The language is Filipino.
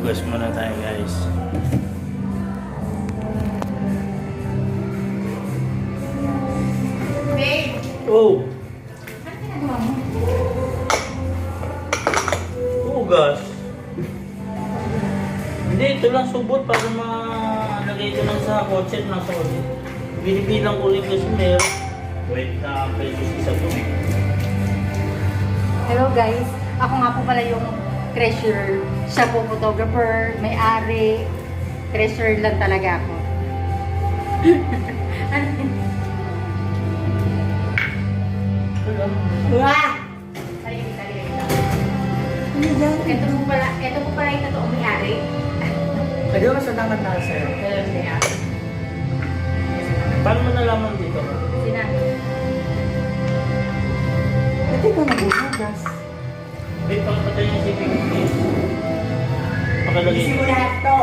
Hugas muna tayo guys. Babe! Oh! Ano ginagawa mo? Hugas. Hindi, ito lang subot para malagay ko lang sa kotse at nasa kotse. Binibilang ko rin kasi meron. Wait na pesos isa to. Hello guys, ako nga po pala yung treasurer. Siya po photographer, may-ari. Treasurer lang talaga ako. Wah! Ito po pala yung totoong may-ari. Pwede ba sa tangat na sir? Hello, may-ari. Paano mo nalaman dito? Sinabi. Pwede ka nagbubugas. Wait, pakapatay yung siping. Pakalagay. Isi mo lahat to.